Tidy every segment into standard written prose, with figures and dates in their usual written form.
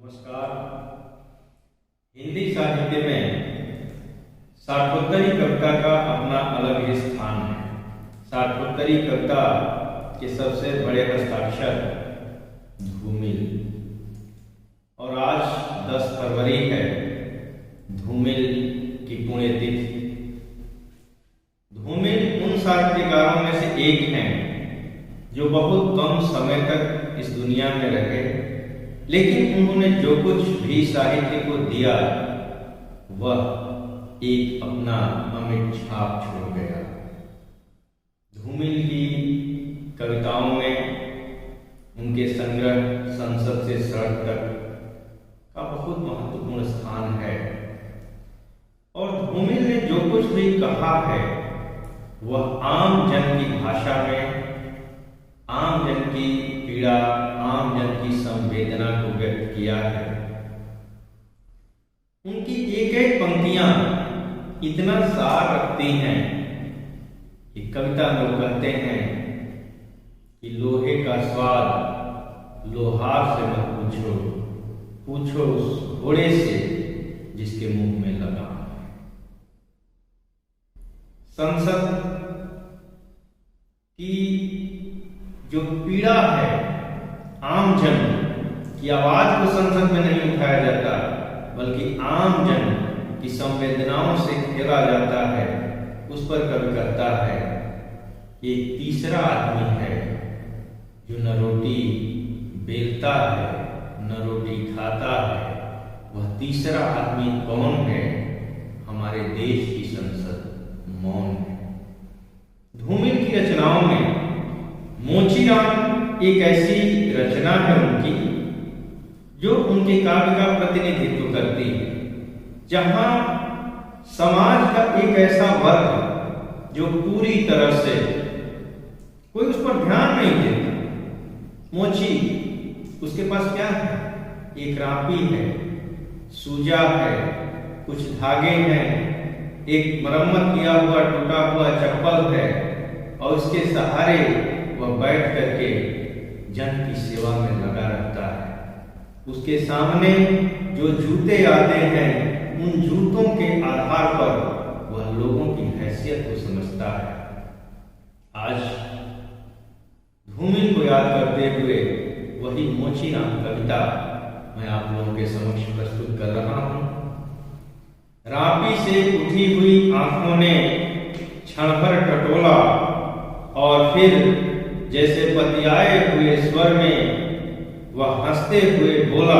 नमस्कार। हिंदी साहित्य में साठोत्तरी कविता का अपना अलग ही स्थान है। साठोत्तरी कविता के सबसे बड़े हस्ताक्षर धूमिल, और आज 10 फरवरी है, धूमिल की पुण्यतिथि। धूमिल उन साहित्यकारों में से एक हैं जो बहुत कम समय तक इस दुनिया में रहे, लेकिन उन्होंने जो कुछ भी साहित्य को दिया वह एक अपना अमिट छाप छोड़ गया। धूमिल की कविताओं में उनके संग्रह संसद से सड़क तक का बहुत महत्वपूर्ण स्थान है, और धूमिल ने जो कुछ भी कहा है वह आम जन की भाषा में आम जन की पीड़ा, आम जन की संवेदना को व्यक्त किया है। उनकी एक एक पंक्तियां इतना सार रखती हैं कि कविता में वो कहते हैं कि लोहे का स्वाद लोहार से मत पूछो, पूछो उस घोड़े से जिसके मुंह में लगा। संसद की जो पीड़ा है, आम जन की आवाज को संसद में नहीं उठाया जाता, बल्कि आम जन की संवेदनाओं से घेरा जाता है, उस पर कवि कहता है कि एक तीसरा आदमी है जो न रोटी बेलता है न रोटी खाता है। वह तीसरा आदमी कौन है? हमारे देश की संसद मौन है। धूमिल की रचनाओं में मोचीराम एक ऐसी रचना है उनकी जो उनके काव्य का प्रतिनिधित्व करती है, जहां समाज का एक ऐसा वर्ग जो पूरी तरह से कोई उस पर ध्यान नहीं देता। मोची, उसके पास क्या है? एक रापी है, सूजा है, कुछ धागे हैं, एक मरम्मत किया हुआ टूटा हुआ चप्पल है, और उसके सहारे वह बैठ करके जन की सेवा में लगा रहता है। उसके सामने जो जूते आते हैं, उन जूतों के आधार पर वह लोगों की हैसियत को समझता है। आज धूमिल को याद करते हुए वही मोचीराम कविता मैं आप लोगों के समक्ष प्रस्तुत कर रहा हूं। रापी से उठी हुई आंखों ने क्षण भर टटोला, और फिर जैसे पतियाए हुए स्वर में वह हंसते हुए बोला,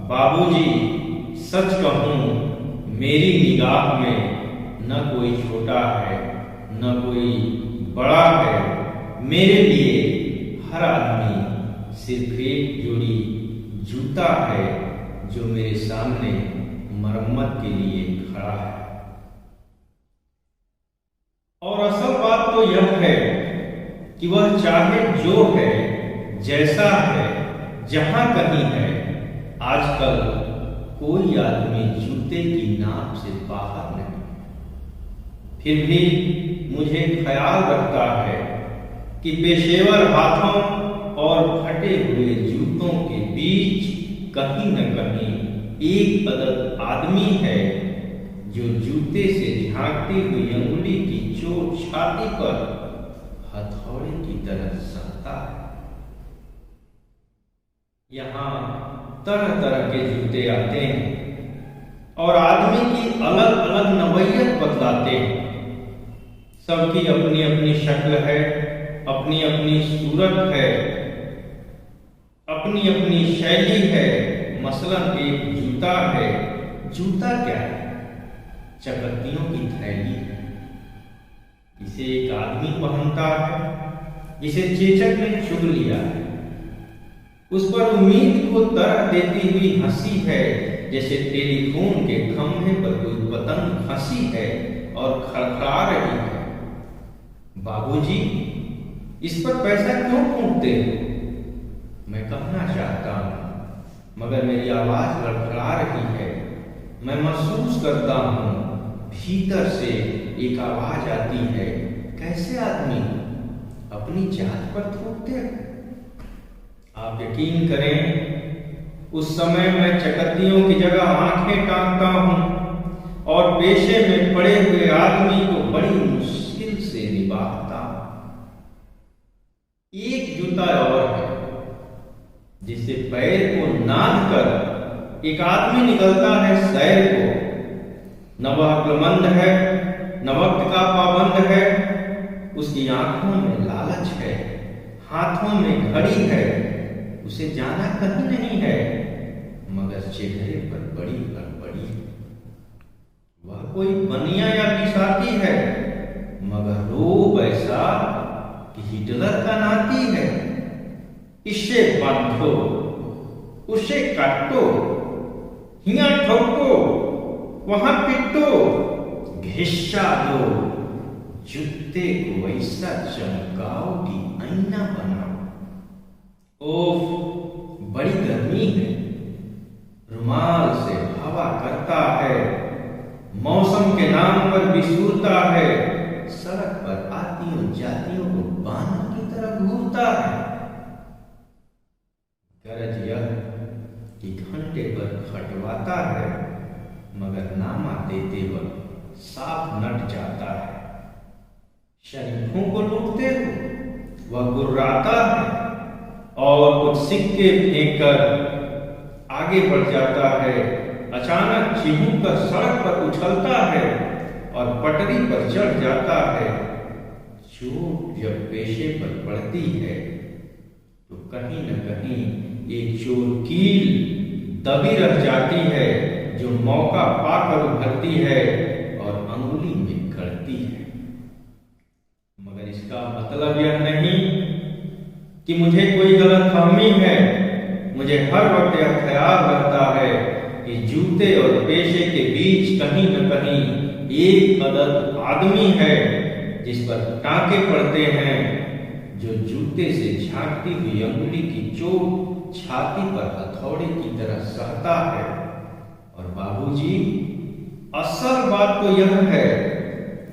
बाबूजी सच कहूं मेरी निगाह में न कोई छोटा है न कोई बड़ा है। मेरे लिए हर आदमी सिर्फ एक जोड़ी जूता है जो मेरे सामने मरम्मत के लिए खड़ा है। और असल बात तो यह है कि वह चाहे जो है, जैसा है, जहां कहीं है, आजकल कोई आदमी जूते की नाप से बाहर नहीं। फिर भी मुझे ख्याल रखता है कि पेशेवर हाथों और फटे हुए जूतों के बीच कहीं न कहीं एक अदद आदमी है जो जूते से झांकती हुई अंगुली की चोट छाती पर हथौड़े की तरह सहता है। यहां तरह तरह के जूते आते हैं और आदमी की अलग अलग नवैयत बतलाते हैं। सबकी अपनी अपनी शक्ल है, अपनी अपनी सूरत है, अपनी अपनी शैली है। मसलन एक जूता है। जूता क्या है? चकत्तियों की थैली है। इसे एक आदमी पहनता है, जिसे चेचक ने चुग लिया है। उस पर उम्मीद को तरह देती हुई हंसी है, जैसे टेलीफोन के खंभे पर कोई पतंग फंसी है और खड़खड़ा रही है। बाबूजी, इस पर पैसा क्यों फूंकते हो? मैं कहना चाहता हूं, मगर मेरी आवाज लड़खड़ा रही है। मैं महसूस करता हूं, भीतर से एक आवाज आती है, कैसे आदमी अपनी जात पर थूकते हैं? आप यकीन करें, उस समय मैं चकत्तियों की जगह आंखें टांगता हूं और पेशे में पड़े हुए आदमी को बड़ी मुश्किल से निभाता हूं। एक जूता और है जिससे पैर को नाद कर एक आदमी निकलता है सैर को। न वह अक्लमंद है, न वक्त का पाबंद है। उसकी आंखों में लालच है, हाथों में घड़ी है। उसे जाना कहीं नहीं है, मगर चेहरे पर बड़ी गड़बड़ी है। वह कोई बनिया या बिसाती है, मगर रोब ऐसा कि हिटलर का नाती है। इसे बांधो, उसे काटो, हिया ठोको, वहां पिटो, घिस्सा दो, जूते को ऐसा चमकाओ कि आईना बनाओ। ओफ, बड़ी गर्मी है, रुमाल से हवा करता है, मौसम के नाम पर बिसूरता है, सड़क पर आतियों जातियों को बानर की तरह घूरता है। गरज यह कि घंटे पर खटवाता है, मगर नामा देते वक्त साफ नट जाता है। शरीफों को लूटते हो, वह गुर्राता है और कुछ सिक्के फेंककर आगे बढ़ जाता है। अचानक चिहू कर सड़क पर उछलता है और पटरी पर चढ़ जाता है। चोट जब पेशे पर पड़ती है तो कहीं न कहीं एक चोरकील दबी रह जाती है, जो मौका पाकर उभरती है और अंगुली में गड़ती है। मगर इसका मतलब यह नहीं कि मुझे कोई गलतफहमी है। मुझे हर वक्त यह ख्याल रहता है कि जूते और पेशे के बीच कहीं न कहीं एक अदद आदमी है जिस पर टांके पड़ते हैं, जो जूते से झांकती हुई अंगुली की चोट छाती पर हथौड़े की तरह सहता है। और बाबूजी, असल बात तो यह है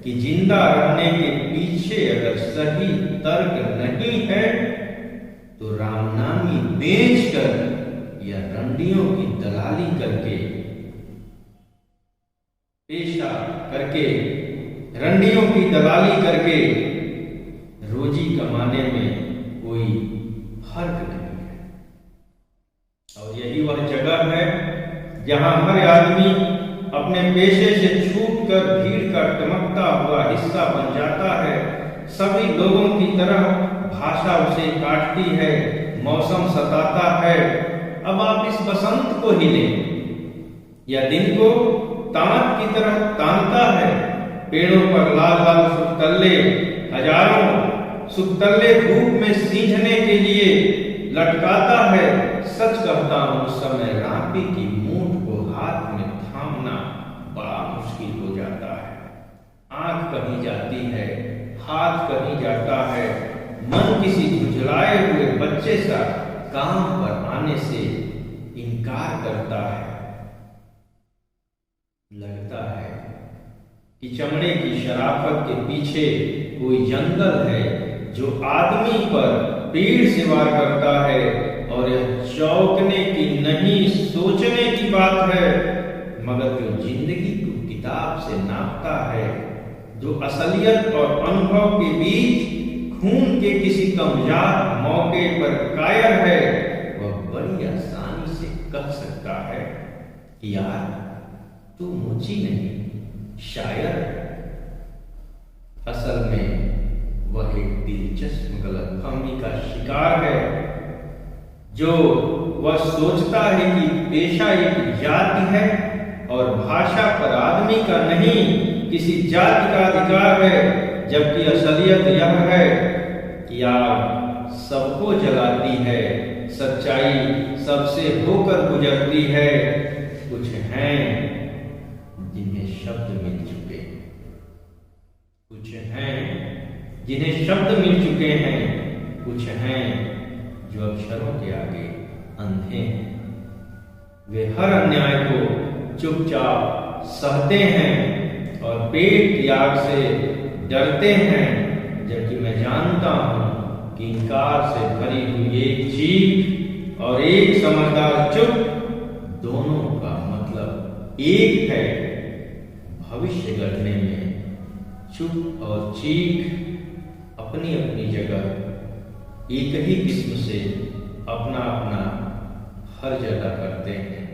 कि जिंदा रहने के पीछे अगर सही तर्क नहीं है तो रामनामी बेचकर या रंडियों की दलाली करके, पेशा करके, रंडियों की दलाली करके रोजी कमाने में कोई फर्क नहीं है। और यही वह जगह है जहां हर आदमी अपने पेशे से छूटकर भीड़ का टमकता हुआ हिस्सा बन जाता है। सभी लोगों की तरह भाषा उसे काटती है, मौसम सताता है। अब आप इस बसंत को ही लें, या दिन को तांत की तरह तानता है। पेड़ों पर लाल लाल सुतल्ले, हजारों सुतल्ले धूप में सींचने के लिए लटकाता है। सच कहता हूं, उस समय रापी की मूठ को हाथ में थामना बड़ा मुश्किल हो जाता है। आंख कहीं जाती है, हाथ कहीं जाता है, मन किसी झुंझलाए हुए बच्चे सा काम पर आने से इनकार करता है। लगता है कि चमड़े की शराफत के पीछे कोई जंगल है जो आदमी पर पीड़ से वार करता है। और यह चौंकने की नहीं, सोचने की बात है, मगर जो जिंदगी को किताब से नापता है, जो असलियत और अनुभव के बीच खून के किसी कमजात मौके पर कायर है, वह बड़ी आसानी से कह सकता है कि यार तू मुझी नहीं, शायर। असल में वह एक दिलचस्प गलतफहमी का शिकार है। जो वह सोचता है कि पेशा एक जाति है और भाषा पर आदमी का नहीं, किसी जाति का अधिकार है, जबकि असलियत यह है कि आग सबको जलाती है, सच्चाई सबसे होकर गुजरती है। कुछ हैं जिन्हें शब्द मिल चुके हैं, कुछ हैं जिन्हें शब्द मिल चुके हैं, कुछ हैं जो अक्षरों के आगे अंधे हैं। वे हर अन्याय को चुपचाप सहते हैं और पेट की आग से डरते हैं, जबकि मैं जानता हूं कि इनकार से भरी हुई एक चीख और एक समझदार चुप, दोनों का मतलब एक है। भविष्य गढ़ने में चुप और चीख अपनी अपनी जगह एक ही किस्म से अपना अपना फर्ज अदा करते हैं।